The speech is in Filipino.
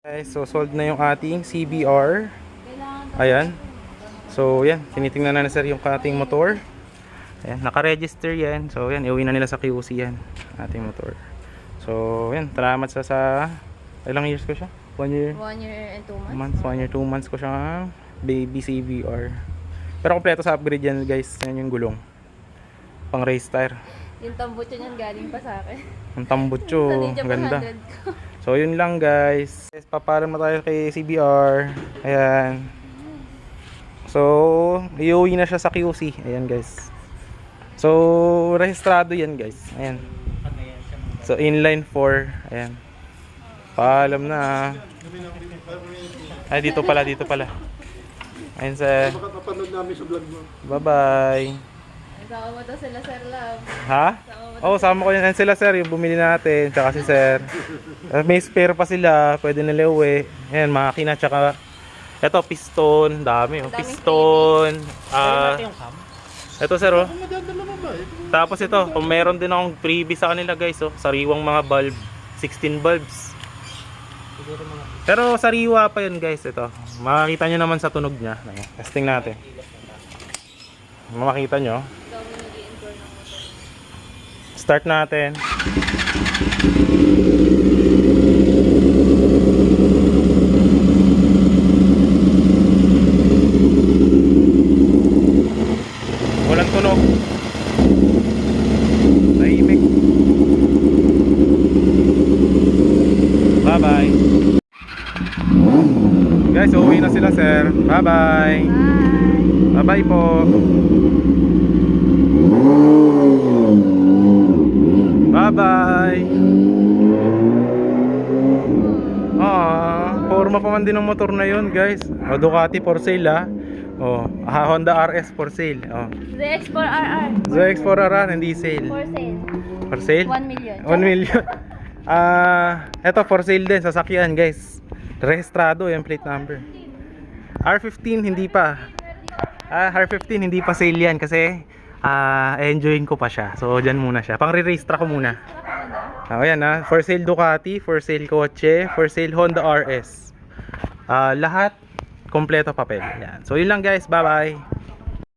Guys, so sold na yung ating CBR. Ayan. So yan, tinitingnan na sir yung ating motor. Ayan, naka-register yan. So yan, iuwi na nila sa QC yan, ating motor. So yan, salamat sa ilang years ko siya? 1 year? 1 year and 2 months. 1 year, 2 months ko siya baby CBR. Pero kompleto sa upgrade yan guys. Yan yung gulong. Pang race tire. Yung tambutso niyan galing pa sa akin. Ang tambutso, Sa Ninja ganda. 400 ko. So yun lang guys. Paparam na tayo kay CBR. Ayan. So iuwi na siya sa QC. Ayan guys. So rehistrado yan guys. Ayan. So inline 4. Ayan. Paalam na. Ay dito pala. Ayan sir. Makakapanood namin sa vlog mo. Bye bye. Kasama mo to sila Sir Love. Ha? Oo, sama ko yan sila sir, yung bumili natin, tsaka si sir. May spare pa sila, pwede nila uwi. Ayan, makina, tsaka ito, piston, dami. Oh. Piston. Ito sir, oh. Tapos ito, kung meron din akong freebie sa kanila guys, oh. Sariwang mga bulb, 16 bulbs. Pero sariwa pa yun guys, ito. Makikita nyo naman sa tunog niya. Ayan, testing natin. Makikita nyo. Start natin. Walang tunog. Tahimik. Bye-bye. Guys, uuwi na sila sir. Bye-bye. Bye-bye po. Bye-bye. Forma pa man din ng motor na yun guys. Ducati for sale ah. Honda RS for sale. ZX4RR. ZX4RR hindi sale. For sale. For sale? 1 million. 1 million. Eto for sale din, sasakyan guys. Rehistrado yung plate number. R15 hindi pa. R15 hindi pa sale yan kasi enjoyin ko pa siya. So dyan muna siya. Pang re-registra ko muna. Ayan for sale Ducati, for sale kotse, for sale Honda RS. Lahat kompleto papel. Yan. So yun lang guys, bye bye.